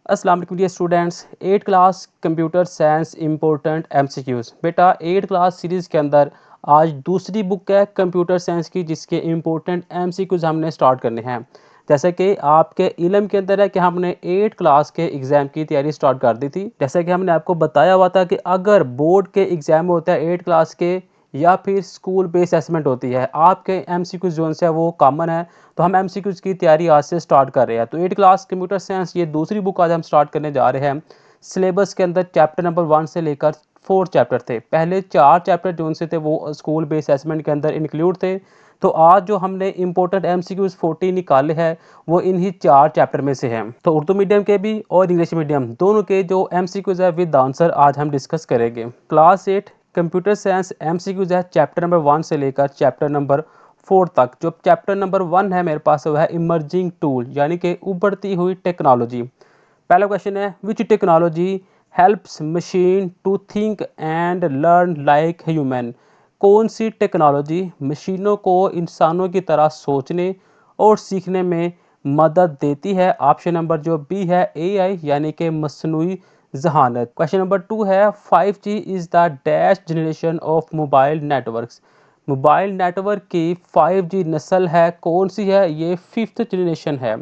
अस्सलाम वालेकुम dear students. 8 class computer science important MCQs. बेटा 8 क्लास सीरीज़ के अंदर आज दूसरी बुक है कंप्यूटर साइंस की, जिसके इम्पोर्टेंट एमसीक्यूज़ हमने स्टार्ट करने हैं। जैसे कि आपके इल्म के अंदर है कि हमने 8 क्लास के एग्ज़ाम की तैयारी स्टार्ट कर दी थी। जैसे कि हमने आपको बताया हुआ था कि अगर बोर्ड के एग्ज़ाम होता है 8 क्लास के या फिर स्कूल बेस्ड असेसमेंट होती है, आपके एमसीक्यूज़ जो है वो कॉमन है। तो हम एमसीक्यूज़ की तैयारी आज से स्टार्ट कर रहे हैं। तो 8 क्लास कंप्यूटर साइंस ये दूसरी बुक आज हम स्टार्ट करने जा रहे हैं। सिलेबस के अंदर चैप्टर नंबर 1 से लेकर 4 चैप्टर थे। पहले 4 चैप्टर जो उनसे थे वो स्कूल बेस्ड असेसमेंट के अंदर इंक्लूड थे। तो आज जो हमने इंपॉर्टेंट एमसीक्यूज़ 40 निकाले हैं वो इन्हीं 4 चैप्टर में से हैं। तो उर्दू मीडियम के भी और इंग्लिश मीडियम दोनों के जो एमसीक्यूज़ है विद आंसर आज हम डिस्कस करेंगे। क्लास 8 कंप्यूटर साइंस एमसीक्यूज़ है चैप्टर नंबर 1 से लेकर चैप्टर नंबर 4 तक। जो चैप्टर नंबर 1 है मेरे पास वो है इमर्जिंग टूल, यानी कि उभरती हुई टेक्नोलॉजी। पहला क्वेश्चन है which technology helps machine to think and learn like human. कौन सी टेक्नोलॉजी मशीनों को इंसानों की तरह सोचने और सीखने में मदद देती है। ऑप्शन नंबर जो बी है एआई, यानी कि मसनूई जहानत। क्वेश्चन नंबर 2 है 5G is the dash generation of mobile networks. Mobile network की 5G नस्ल है, कौन सी है? ये 5th जनरेशन है।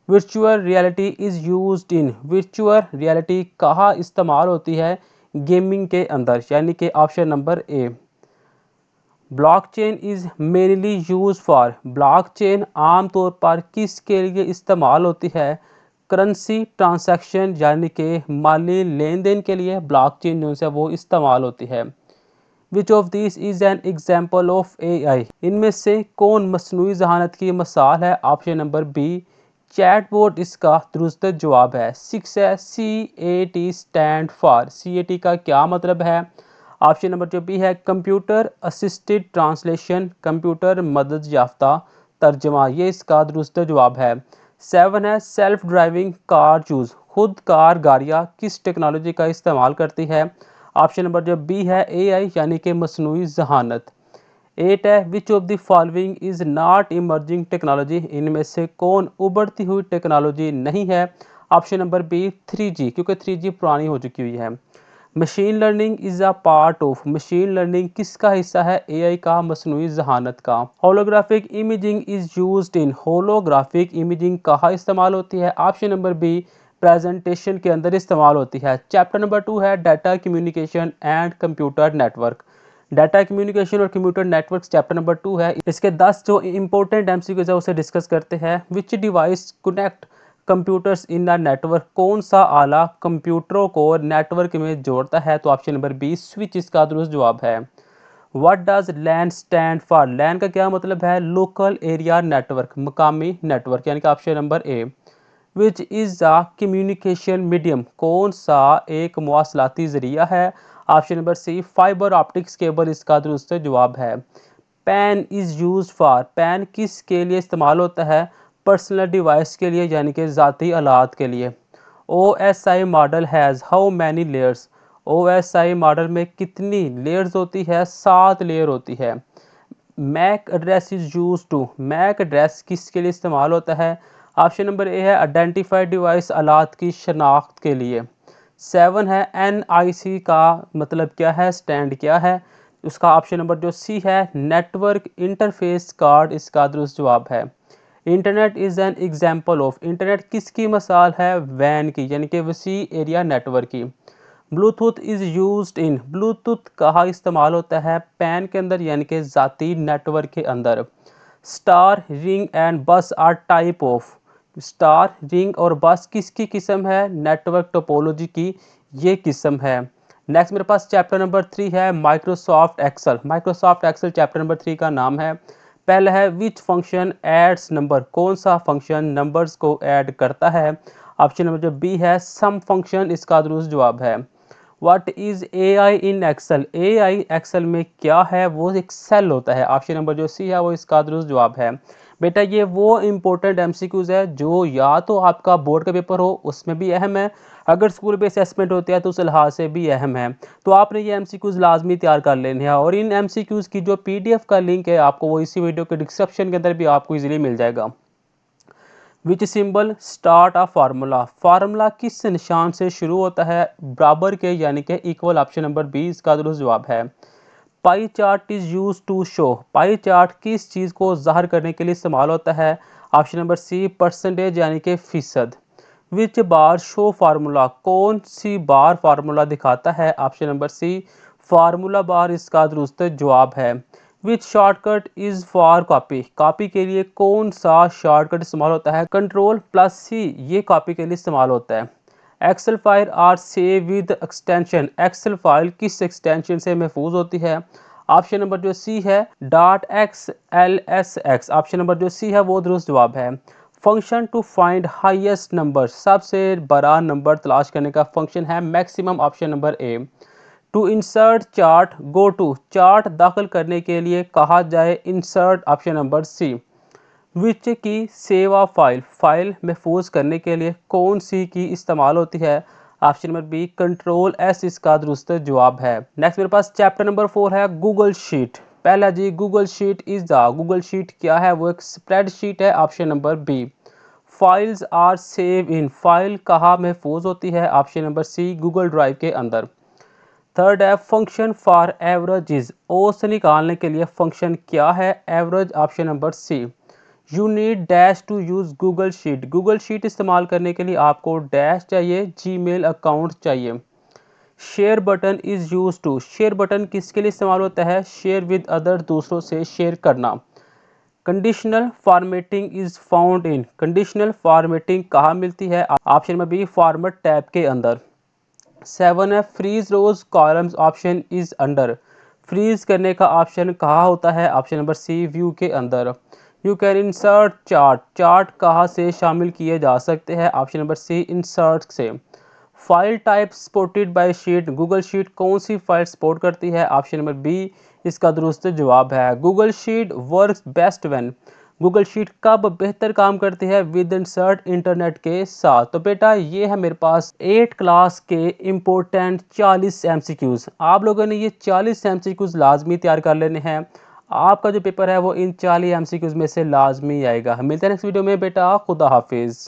Virtual reality is used in. Virtual reality कहाँ इस्तेमाल होती है? गेमिंग के अंदर, यानी कि option number A. Blockchain is mainly use for. Blockchain आमतौर पर किसके लिए इस्तेमाल होती है? करेंसी ट्रांजैक्शन, यानी कि माली लेन देन के लिए ब्लॉकचेन जो है वो इस्तेमाल होती है। Which of this is an example of AI. इनमें से कौन मसनूई जहानत की मिसाल है? ऑप्शन नंबर बी चैटबॉट इसका दुरुस्त जवाब है। 6 है CAT स्टैंड फॉर। CAT का क्या मतलब है? ऑप्शन नंबर जो बी है कंप्यूटर असिस्टेड ट्रांसलेशन, कंप्यूटर मदद याफ्ता तर्जमा, ये इसका दुरुस्त जवाब है। 7 है सेल्फ ड्राइविंग कार चूज। खुद कार गाड़ियाँ किस टेक्नोलॉजी का इस्तेमाल करती है? ऑप्शन नंबर जो बी है एआई, यानी कि मसनूई जहानत। 8 है which of the following is not emerging technology. इनमें से कौन उभरती हुई टेक्नोलॉजी नहीं है? ऑप्शन नंबर बी 3G, क्योंकि 3G पुरानी हो चुकी हुई है। Machine learning is a part of. Machine learning किसका हिस्सा है? एआई का, मसनूई जहानत का। Holographic imaging is used in. Holographic imaging कहाँ इस्तेमाल होती है? ऑप्शन नंबर बी प्रेजेंटेशन के अंदर इस्तेमाल होती है। चैप्टर नंबर 2 है data communication and computer network. Data communication और कंप्यूटर नेटवर्क चैप्टर नंबर 2 है। इसके 10 जो इंपॉर्टेंट एमसीक्यूज है उसे डिस्कस करते हैं। विच device connect computers in the network. कौन सा आला कंप्यूटरों को नेटवर्क में जोड़ता है? तो ऑप्शन नंबर बी स्विच इसका दुरुस्त जवाब है। What does LAN stand for. LAN का क्या मतलब है? लोकल एरिया नेटवर्क, मकामी नेटवर्क, यानी कि option number A. Which is a communication medium. कौन सा एक मवासलाती ज़रिया है? Option number C fibre optics cable इसका दुरुस्त जवाब है। PAN is use for. PAN किस के लिए इस्तेमाल होता है? पर्सनल डिवाइस के लिए, यानी कि ज़ाती आलात के लिए। OSI model has how many layers. OSI model में कितनी लेयर्स होती है? 7 लेयर होती है। MAC address is use to. MAC address किसके लिए इस्तेमाल होता है? ऑप्शन नंबर ए है आइडेंटिफाइड डिवाइस आलात की शनाख्त के लिए। 7 है NIC का मतलब क्या है, स्टैंड क्या है? उसका ऑप्शन नंबर जो सी है नेटवर्क इंटरफेस कार्ड इसका दुरुस्त जवाब है। Internet is an example of. Internet किसकी मिसाल है? वैन की, यानी कि वसी एरिया नेटवर्क की। Bluetooth is used in. Bluetooth कहाँ इस्तेमाल होता है? पैन के अंदर, यानी कि ज़ाती नेटवर्क के अंदर। Star ring and bus are type of. Star ring और बस किसकी किस्म है? नेटवर्क टोपोलॉजी की ये किस्म है। नेक्स्ट मेरे पास चैप्टर नंबर 3 है Microsoft Excel. Microsoft Excel chapter number 3 का नाम है। पहला है विच फंक्शन एड्स नंबर। कौन सा फंक्शन नंबर्स को ऐड करता है? ऑप्शन नंबर जो बी है सम फंक्शन इसका दुरुस्त जवाब है। What is AI in Excel. AI Excel में क्या है? वो एक सेल होता है। ऑप्शन नंबर जो सी है वो इसका दुरुस्त जवाब है। बेटा ये वो इंपॉर्टेंट एमसीक्यूज है जो या तो आपका बोर्ड का पेपर हो उसमें भी अहम है, अगर स्कूल बेस्ड असेसमेंट होती है तो उस लिहाज से भी अहम है। तो आपने ये एमसीक्यूज लाजमी तैयार कर लेने हैं और इन एमसीक्यूज की जो PDF का लिंक है आपको वो इसी वीडियो के डिस्क्रिप्शन के अंदर भी आपको इजीली मिल जाएगा। विच symbol start a formula, formula किस निशान से शुरू होता है, बराबर के यानी कि इक्वल। ऑप्शन नंबर बी इसका दुरुस्त जवाब है। Pie chart is use to show, pie chart किस चीज़ को ज़ाहिर करने के लिए इस्तेमाल होता है। ऑप्शन नंबर सी परसेंटेज यानी कि फीसद। विच बार शो फार्मूला, कौन सी बार फार्मूला दिखाता है। Option number C formula bar इसका दुरुस्त जवाब है। Which shortcut is for copy, copy के लिए कौन सा शॉर्टकट इस्तेमाल होता है। कंट्रोल प्लस सी ये कॉपी के लिए इस्तेमाल होता है। Excel file are save with extension, Excel file किस एक्सटेंशन से महफूज होती है। ऑप्शन नंबर जो सी है dot X L S X, option number जो सी है वो दुरुस्त जवाब है। Function to find highest number, सबसे बड़ा नंबर तलाश करने का फंक्शन है maximum. Option number A. To insert chart go to, chart दाखिल करने के लिए कहा जाए इंसर्ट। ऑप्शन नंबर सी। विच की सेव आ फाइल, फाइल महफूज करने के लिए कौन सी की इस्तेमाल होती है। Option number B control S इसका दुरुस्त जवाब है। नेक्स्ट मेरे पास चैप्टर नंबर 4 है गूगल शीट। पहला जी Google sheet is the, Google sheet क्या है, वो एक स्प्रेड शीट है। Option number B. Files are save in, file कहाँ महफूज होती है। Option number C Google Drive के अंदर। थर्ड है फंक्शन फॉर एवरेज इज, औसत निकालने के लिए फंक्शन क्या है average. Option number C. You need dash to use Google sheet, Google sheet इस्तेमाल करने के लिए आपको डैश चाहिए, जीमेल अकाउंट चाहिए। Share button is use to, share button किसके लिए इस्तेमाल होता है, शेयर विद अदर, दूसरों से शेयर करना। Conditional formatting is found in, conditional formatting कहाँ मिलती है। Option number B format tab के अंदर। 7 है freeze rows columns, option is under, freeze करने का ऑप्शन कहाँ होता है। ऑप्शन नंबर सी व्यू के अंदर। You can insert chart, chart कहाँ से शामिल किए जा सकते हैं। ऑप्शन नंबर सी इंसर्ट से। File type supported by sheet, Google sheet कौन सी फाइल सपोर्ट करती है। ऑप्शन नंबर बी इसका दुरुस्त जवाब है। Google sheet works best when, Google sheet कब बेहतर काम करती है, विद इंसर्ट इंटरनेट के साथ। तो बेटा ये है मेरे पास 8 क्लास के इम्पोर्टेंट 40 एमसीक्यूज, आप लोगों ने ये 40 एमसीक्यूज लाजमी तैयार कर लेने हैं। आपका जो पेपर है वो इन 40 एमसीक्यूज में से लाजमी आएगा। मिलते हैं नेक्स्ट वीडियो में बेटा, खुदा हाफिज़।